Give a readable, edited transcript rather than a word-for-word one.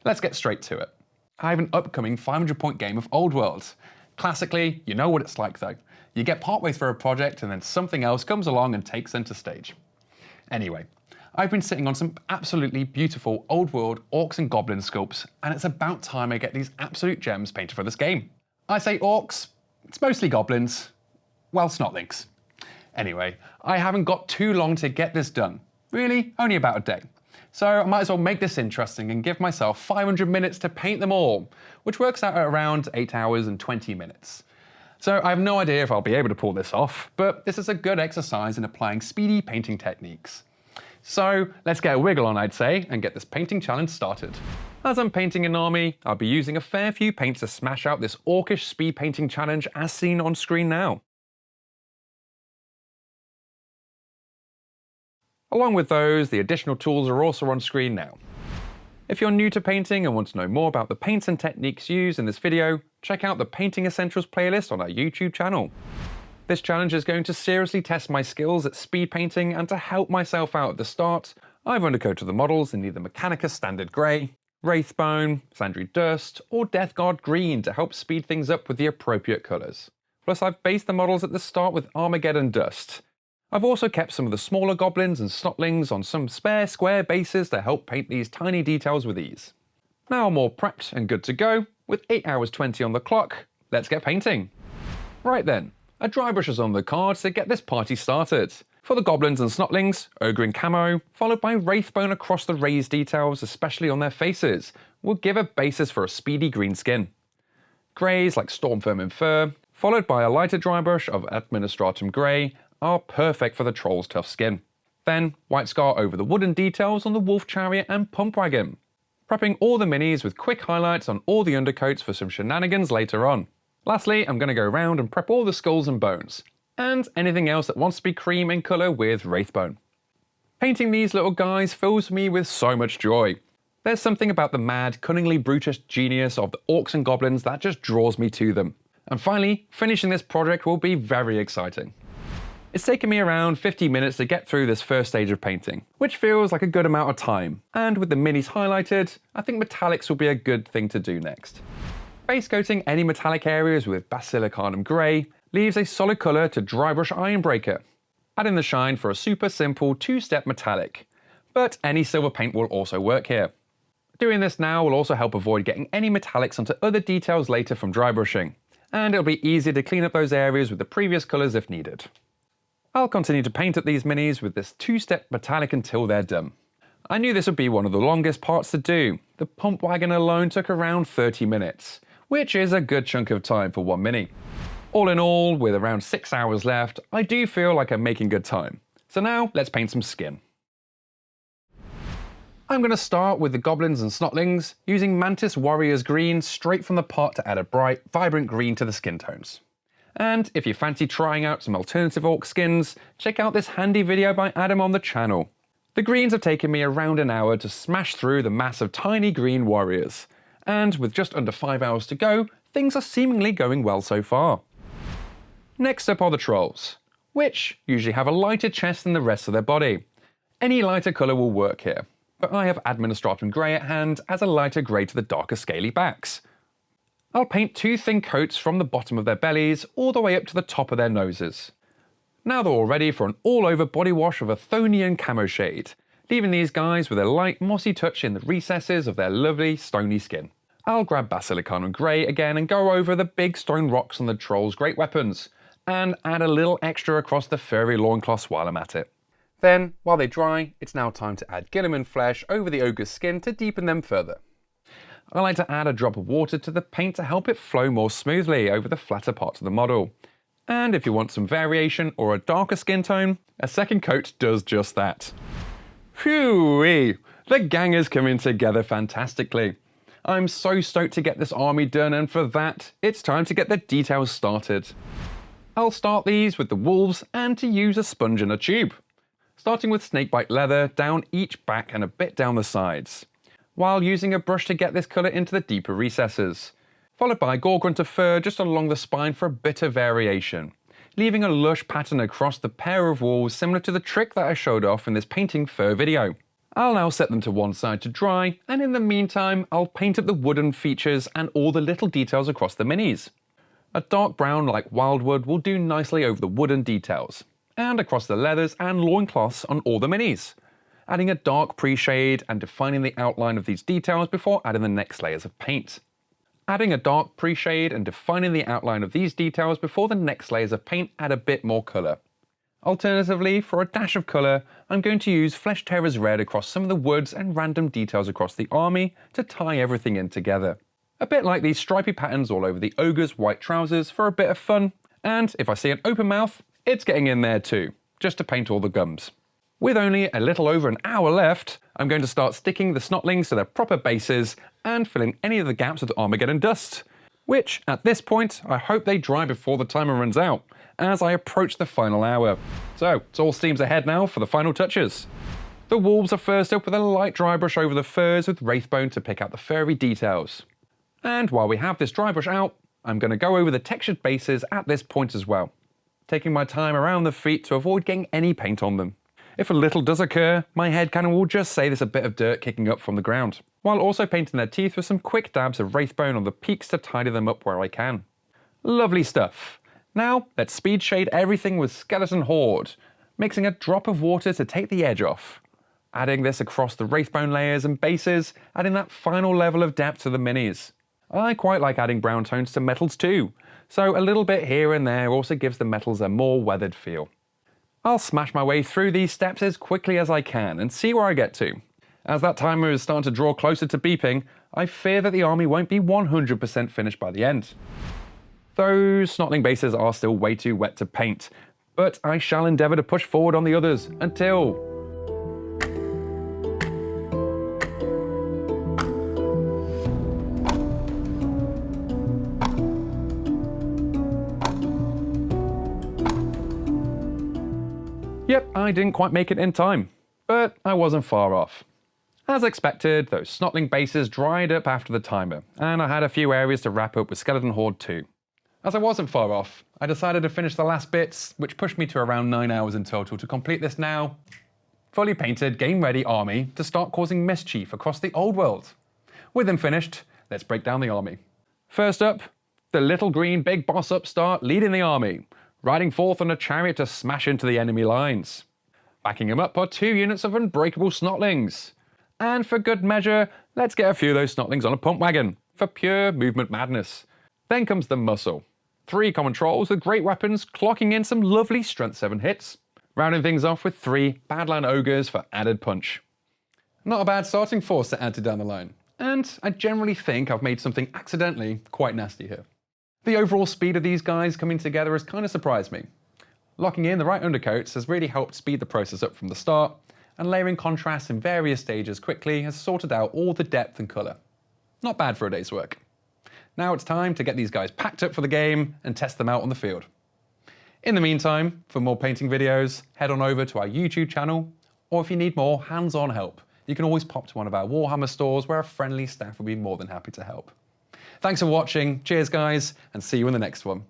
Let's get straight to it. I have an upcoming 500-point game of Old World. Classically, you know what it's like though. You get partway through a project and then something else comes along and takes center stage. Anyway, I've been sitting on some absolutely beautiful Old World orcs and goblins sculpts, and it's about time I get these absolute gems painted for this game. I say orcs, it's mostly goblins. Well, snotlings. Anyway, I haven't got too long to get this done. Really, only about a day. So I might as well make this interesting and give myself 500 minutes to paint them all, which works out at around 8 hours and 20 minutes. So I have no idea if I'll be able to pull this off, but this is a good exercise in applying speedy painting techniques. So let's get a wiggle on, I'd say, and get this painting challenge started. As I'm painting an army, I'll be using a fair few paints to smash out this orcish speed painting challenge as seen on screen now. Along with those, the additional tools are also on screen now. If you're new to painting and want to know more about the paints and techniques used in this video, check out the Painting Essentials playlist on our YouTube channel. This challenge is going to seriously test my skills at speed painting, and to help myself out at the start, I've undercoated the models in either Mechanicus Standard Grey, Wraithbone, Sandry Dust, or Death Guard Green to help speed things up with the appropriate colours. Plus I've based the models at the start with Armageddon Dust. I've also kept some of the smaller goblins and snotlings on some spare square bases to help paint these tiny details with ease. Now I'm all prepped and good to go, with 8 hours 20 on the clock, let's get painting. Right then, a dry brush is on the cards to get this party started. For the goblins and snotlings, Ogre in camo, followed by Wraithbone across the raised details, especially on their faces, will give a basis for a speedy green skin. Greys like Stormvermin Fur, followed by a lighter dry brush of Administratum Grey, are perfect for the troll's tough skin. Then, white scar over the wooden details on the wolf chariot and pump wagon. Prepping all the minis with quick highlights on all the undercoats for some shenanigans later on. Lastly, I'm going to go around and prep all the skulls and bones, and anything else that wants to be cream in colour with Wraithbone. Painting these little guys fills me with so much joy. There's something about the mad, cunningly brutish genius of the orcs and goblins that just draws me to them. And finally, finishing this project will be very exciting. It's taken me around 50 minutes to get through this first stage of painting, which feels like a good amount of time, and with the minis highlighted, I think metallics will be a good thing to do next. Base coating any metallic areas with Basilicanum Grey leaves a solid colour to dry brush Ironbreaker, adding the shine for a super simple 2-step metallic, but any silver paint will also work here. Doing this now will also help avoid getting any metallics onto other details later from dry brushing, and it'll be easier to clean up those areas with the previous colours if needed. I'll continue to paint at these minis with this 2-step metallic until they're done. I knew this would be one of the longest parts to do. The pump wagon alone took around 30 minutes, which is a good chunk of time for one mini. All in all, with around 6 hours left, I do feel like I'm making good time. So now, let's paint some skin. I'm going to start with the goblins and snotlings, using Mantis Warriors Green straight from the pot to add a bright, vibrant green to the skin tones. And if you fancy trying out some alternative orc skins, check out this handy video by Adam on the channel. The greens have taken me around an hour to smash through the mass of tiny green warriors. And with just under 5 hours to go, things are seemingly going well so far. Next up are the trolls, which usually have a lighter chest than the rest of their body. Any lighter colour will work here, but I have Administratum Grey at hand as a lighter grey to the darker scaly backs. I'll paint 2 thin coats from the bottom of their bellies all the way up to the top of their noses. Now they're all ready for an all-over body wash of a Thonian camo shade, leaving these guys with a light mossy touch in the recesses of their lovely stony skin. I'll grab Basilicanum Grey again and go over the big stone rocks on the troll's great weapons, and add a little extra across the furry loincloths while I'm at it. Then, while they dry, it's now time to add Guilliman flesh over the ogre's skin to deepen them further. I like to add a drop of water to the paint to help it flow more smoothly over the flatter parts of the model. And if you want some variation or a darker skin tone, a second coat does just that. Phew-wee! The gang is coming together fantastically. I'm so stoked to get this army done, and for that, it's time to get the details started. I'll start these with the wolves and to use a sponge and a tube. Starting with snakebite leather down each back and a bit down the sides, while using a brush to get this colour into the deeper recesses, followed by Gore-grunter fur just along the spine for a bit of variation, leaving a lush pattern across the pair of wolves similar to the trick that I showed off in this painting fur video. I'll now set them to one side to dry, and in the meantime I'll paint up the wooden features and all the little details across the minis. A dark brown like wildwood will do nicely over the wooden details, and across the leathers and loincloths on all the minis, adding a dark pre-shade and defining the outline of these details before adding the next layers of paint. Adding a dark pre-shade and defining the outline of these details before the next layers of paint add a bit more colour. Alternatively, for a dash of colour, I'm going to use Flesh Tearers Red across some of the woods and random details across the army to tie everything in together. A bit like these stripy patterns all over the ogre's white trousers for a bit of fun, and if I see an open mouth, it's getting in there too, just to paint all the gums. With only a little over an hour left, I'm going to start sticking the snotlings to their proper bases and filling any of the gaps with Armageddon dust, which, at this point, I hope they dry before the timer runs out, as I approach the final hour. So, it's all steams ahead now for the final touches. The wolves are first up with a light dry brush over the furs with Wraithbone to pick out the furry details. And while we have this dry brush out, I'm going to go over the textured bases at this point as well, taking my time around the feet to avoid getting any paint on them. If a little does occur, my headcanon will just say there's a bit of dirt kicking up from the ground, while also painting their teeth with some quick dabs of Wraithbone on the peaks to tidy them up where I can. Lovely stuff. Now, let's speed shade everything with Skeleton Horde, mixing a drop of water to take the edge off. Adding this across the Wraithbone layers and bases, adding that final level of depth to the minis. I quite like adding brown tones to metals too, so a little bit here and there also gives the metals a more weathered feel. I'll smash my way through these steps as quickly as I can and see where I get to. As that timer is starting to draw closer to beeping, I fear that the army won't be 100% finished by the end. Those snotling bases are still way too wet to paint, but I shall endeavour to push forward on the others until... Yep, I didn't quite make it in time, but I wasn't far off. As expected, those snotling bases dried up after the timer, and I had a few areas to wrap up with Skeleton Horde too. As I wasn't far off, I decided to finish the last bits, which pushed me to around 9 hours in total to complete this now fully painted, game-ready army to start causing mischief across the old world. With them finished, let's break down the army. First up, the little green big boss upstart leading the army, riding forth on a chariot to smash into the enemy lines. Backing him up are 2 units of unbreakable snotlings. And for good measure, let's get a few of those snotlings on a pump wagon, for pure movement madness. Then comes the muscle. 3 common trolls with great weapons clocking in some lovely strength 7 hits, rounding things off with 3 Badland ogres for added punch. Not a bad starting force to add to down the line, and I generally think I've made something accidentally quite nasty here. The overall speed of these guys coming together has kind of surprised me. Locking in the right undercoats has really helped speed the process up from the start, and layering contrasts in various stages quickly has sorted out all the depth and colour. Not bad for a day's work. Now it's time to get these guys packed up for the game and test them out on the field. In the meantime, for more painting videos, head on over to our YouTube channel, or if you need more hands-on help, you can always pop to one of our Warhammer stores where a friendly staff will be more than happy to help. Thanks for watching, cheers guys, and see you in the next one.